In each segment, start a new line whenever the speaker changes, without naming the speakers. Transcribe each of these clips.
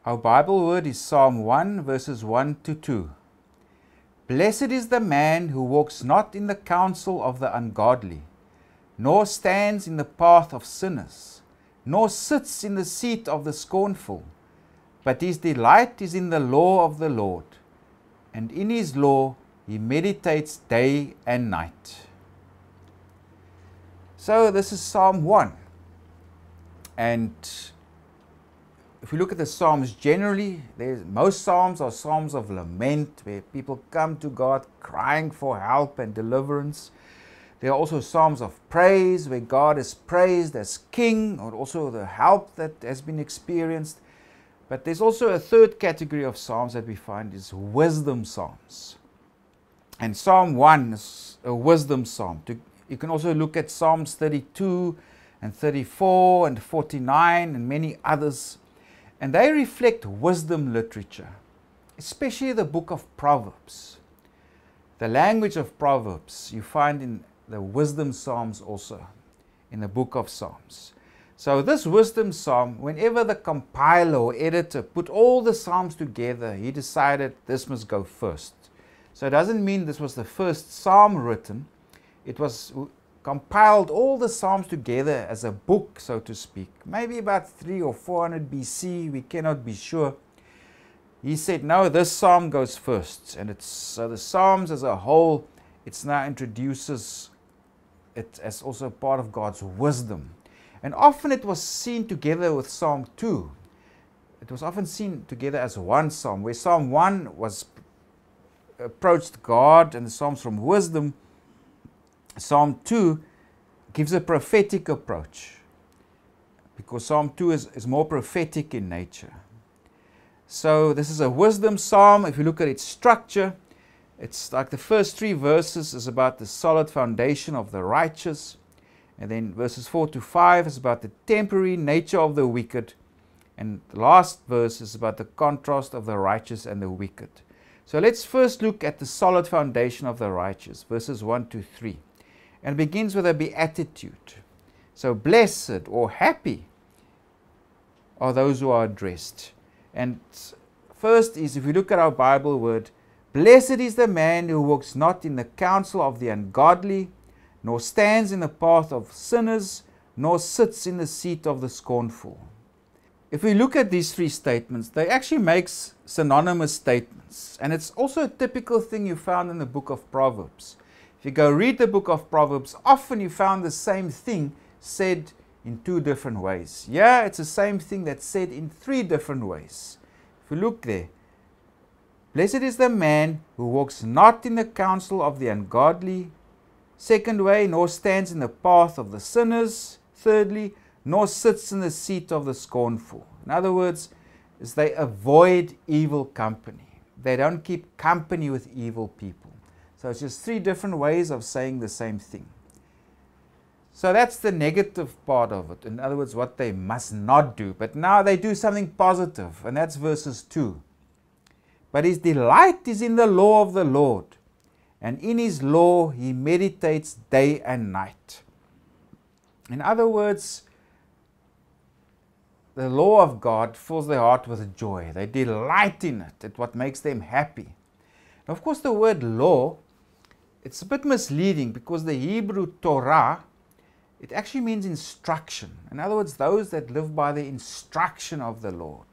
Our Bible word is Psalm 1 verses 1 to 2. Blessed is the man who walks not in the counsel of the ungodly, nor stands in the path of sinners, nor sits in the seat of the scornful, but his delight is in the law of the Lord, and in his law he meditates day and night. So this is Psalm 1. And if we look at the Psalms generally, most Psalms are Psalms of lament, where people come to God crying for help and deliverance. There are also Psalms of praise, where God is praised as King, or also the help that has been experienced. But there's also a third category of Psalms that we find is wisdom Psalms. And Psalm 1 is a wisdom Psalm. You can also look at Psalms 32 and 34 and 49 and many others. And they reflect wisdom literature, especially the book of Proverbs. The language of Proverbs you find in the wisdom Psalms also, in the book of Psalms. So this wisdom Psalm, whenever the compiler or editor put all the Psalms together, he decided this must go first. So it doesn't mean this was the first Psalm written. It was compiled all the Psalms together as a book, so to speak. Maybe about 300 or 400 BC, we cannot be sure. He said, no, this Psalm goes first. And so the Psalms as a whole, it now introduces it as also part of God's wisdom. And often it was seen together with Psalm 2. It was often seen together as one Psalm, where Psalm 1 was approached God and the Psalms from wisdom. Psalm 2 gives a prophetic approach, because Psalm 2 is more prophetic in nature. So this is a wisdom psalm. If you look at its structure, it's like the first 3 verses is about the solid foundation of the righteous, and then verses 4 to 5 is about the temporary nature of the wicked, and the last verse is about the contrast of the righteous and the wicked. So let's first look at the solid foundation of the righteous, verses 1 to 3. And it begins with a beatitude. So blessed or happy are those who are addressed. And first is, if we look at our Bible word, blessed is the man who walks not in the counsel of the ungodly, nor stands in the path of sinners, nor sits in the seat of the scornful. If we look at these 3 statements, they actually make synonymous statements. And it's also a typical thing you found in the book of Proverbs. If you go read the book of Proverbs, often you found the same thing said in 2 different ways. Yeah, it's the same thing that's said in 3 different ways. If you look there, blessed is the man who walks not in the counsel of the ungodly. Second way, nor stands in the path of the sinners. Thirdly, nor sits in the seat of the scornful. In other words, is they avoid evil company. They don't keep company with evil people. So it's just 3 different ways of saying the same thing. So that's the negative part of it. In other words, what they must not do. But now they do something positive, and that's verses 2. But his delight is in the law of the Lord, and in his law he meditates day and night. In other words, the law of God fills their heart with joy. They delight in it. It's what makes them happy. Now, of course, the word law, it's a bit misleading, because the Hebrew Torah, it actually means instruction. In other words, those that live by the instruction of the Lord.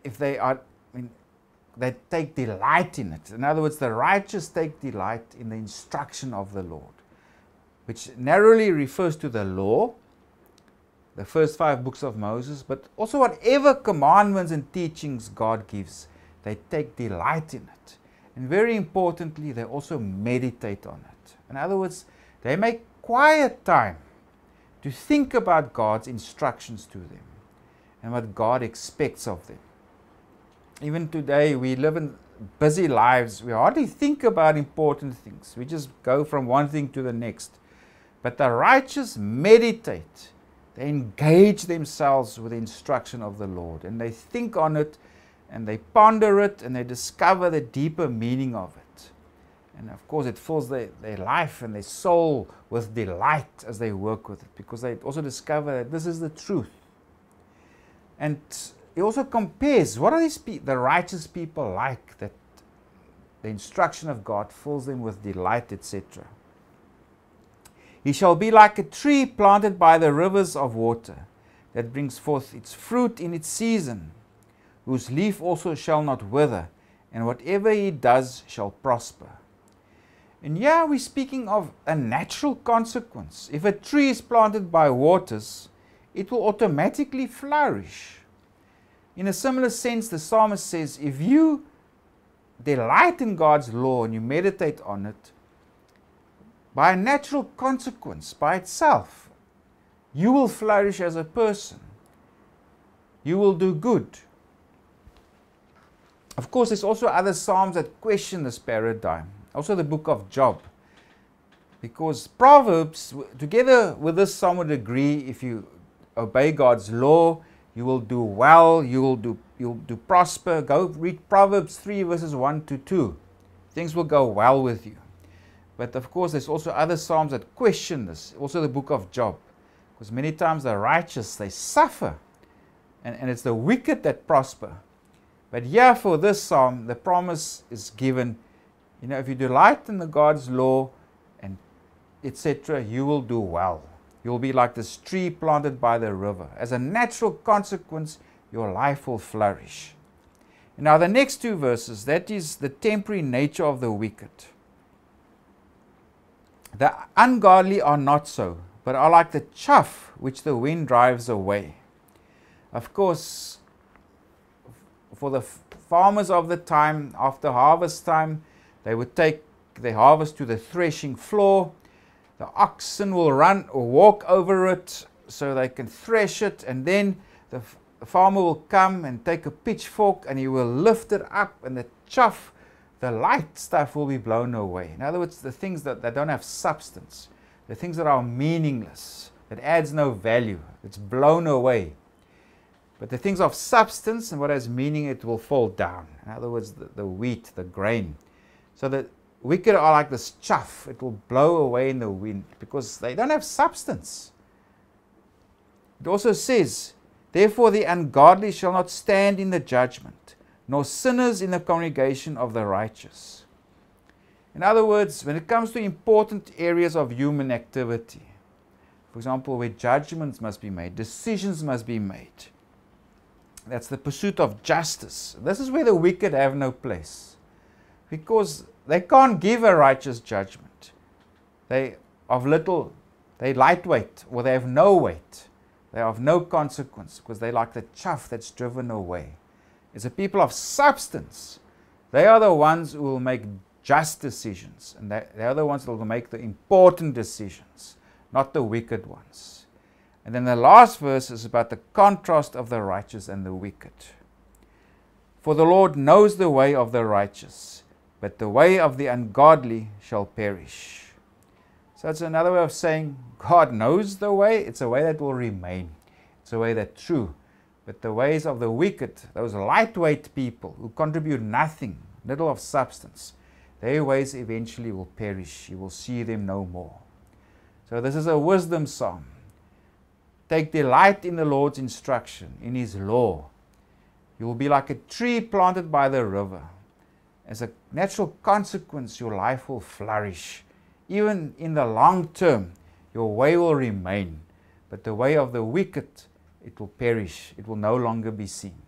If they are, they take delight in it. In other words, the righteous take delight in the instruction of the Lord, which narrowly refers to the law, the first 5 books of Moses, but also whatever commandments and teachings God gives, they take delight in it. And very importantly, they also meditate on it. In other words, they make quiet time to think about God's instructions to them and what God expects of them. Even today, we live in busy lives. We hardly think about important things. We just go from one thing to the next. But the righteous meditate. They engage themselves with the instruction of the Lord, and they think on it, and they ponder it, and they discover the deeper meaning of it. And of course, it fills their life and their soul with delight as they work with it, because they also discover that this is the truth. And he also compares, what are the righteous people like, that the instruction of God fills them with delight, etc. He shall be like a tree planted by the rivers of water, that brings forth its fruit in its season, whose leaf also shall not wither, and whatever he does shall prosper. And here we're speaking of a natural consequence. If a tree is planted by waters, it will automatically flourish. In a similar sense, the psalmist says, if you delight in God's law and you meditate on it, by a natural consequence, by itself, you will flourish as a person. You will do good. Of course, there's also other psalms that question this paradigm. Also the book of Job. Because Proverbs, together with this psalm, would agree, if you obey God's law, you will do well, you'll do prosper. Go read Proverbs 3 verses 1 to 2. Things will go well with you. But of course, there's also other psalms that question this. Also the book of Job. Because many times the righteous, they suffer. And it's the wicked that prosper. But here for this psalm, the promise is given, if you delight in the God's law, and etc., you will do well. You will be like this tree planted by the river. As a natural consequence, your life will flourish. Now the next two verses, that is the temporary nature of the wicked. The ungodly are not so, but are like the chaff which the wind drives away. Of course, for the farmers of the time, after harvest time, they would take the harvest to the threshing floor. The oxen will run or walk over it so they can thresh it, and then the farmer will come and take a pitchfork and he will lift it up, and the chaff, the light stuff, will be blown away. In other words, the things that don't have substance, the things that are meaningless, that adds no value, it's blown away. But the things of substance and what has meaning, it will fall down. In other words, the wheat, the grain. So the wicked are like this chaff. It will blow away in the wind because they don't have substance. It also says, therefore the ungodly shall not stand in the judgment, nor sinners in the congregation of the righteous. In other words, when it comes to important areas of human activity, for example, where judgments must be made, decisions must be made, that's the pursuit of justice. This is where the wicked have no place, because they can't give a righteous judgment. They lightweight, or they have no weight. They are of no consequence, because they like the chaff that's driven away. It's a people of substance. They are the ones who will make just decisions, and they are the ones who will make the important decisions, not the wicked ones. And then the last verse is about the contrast of the righteous and the wicked. For the Lord knows the way of the righteous, but the way of the ungodly shall perish. So it's another way of saying God knows the way. It's a way that will remain. It's a way that's true. But the ways of the wicked, those lightweight people who contribute nothing, little of substance, their ways eventually will perish. You will see them no more. So this is a wisdom psalm. Take delight in the Lord's instruction, in His law. You will be like a tree planted by the river. As a natural consequence, your life will flourish. Even in the long term, your way will remain. But the way of the wicked, it will perish. It will no longer be seen.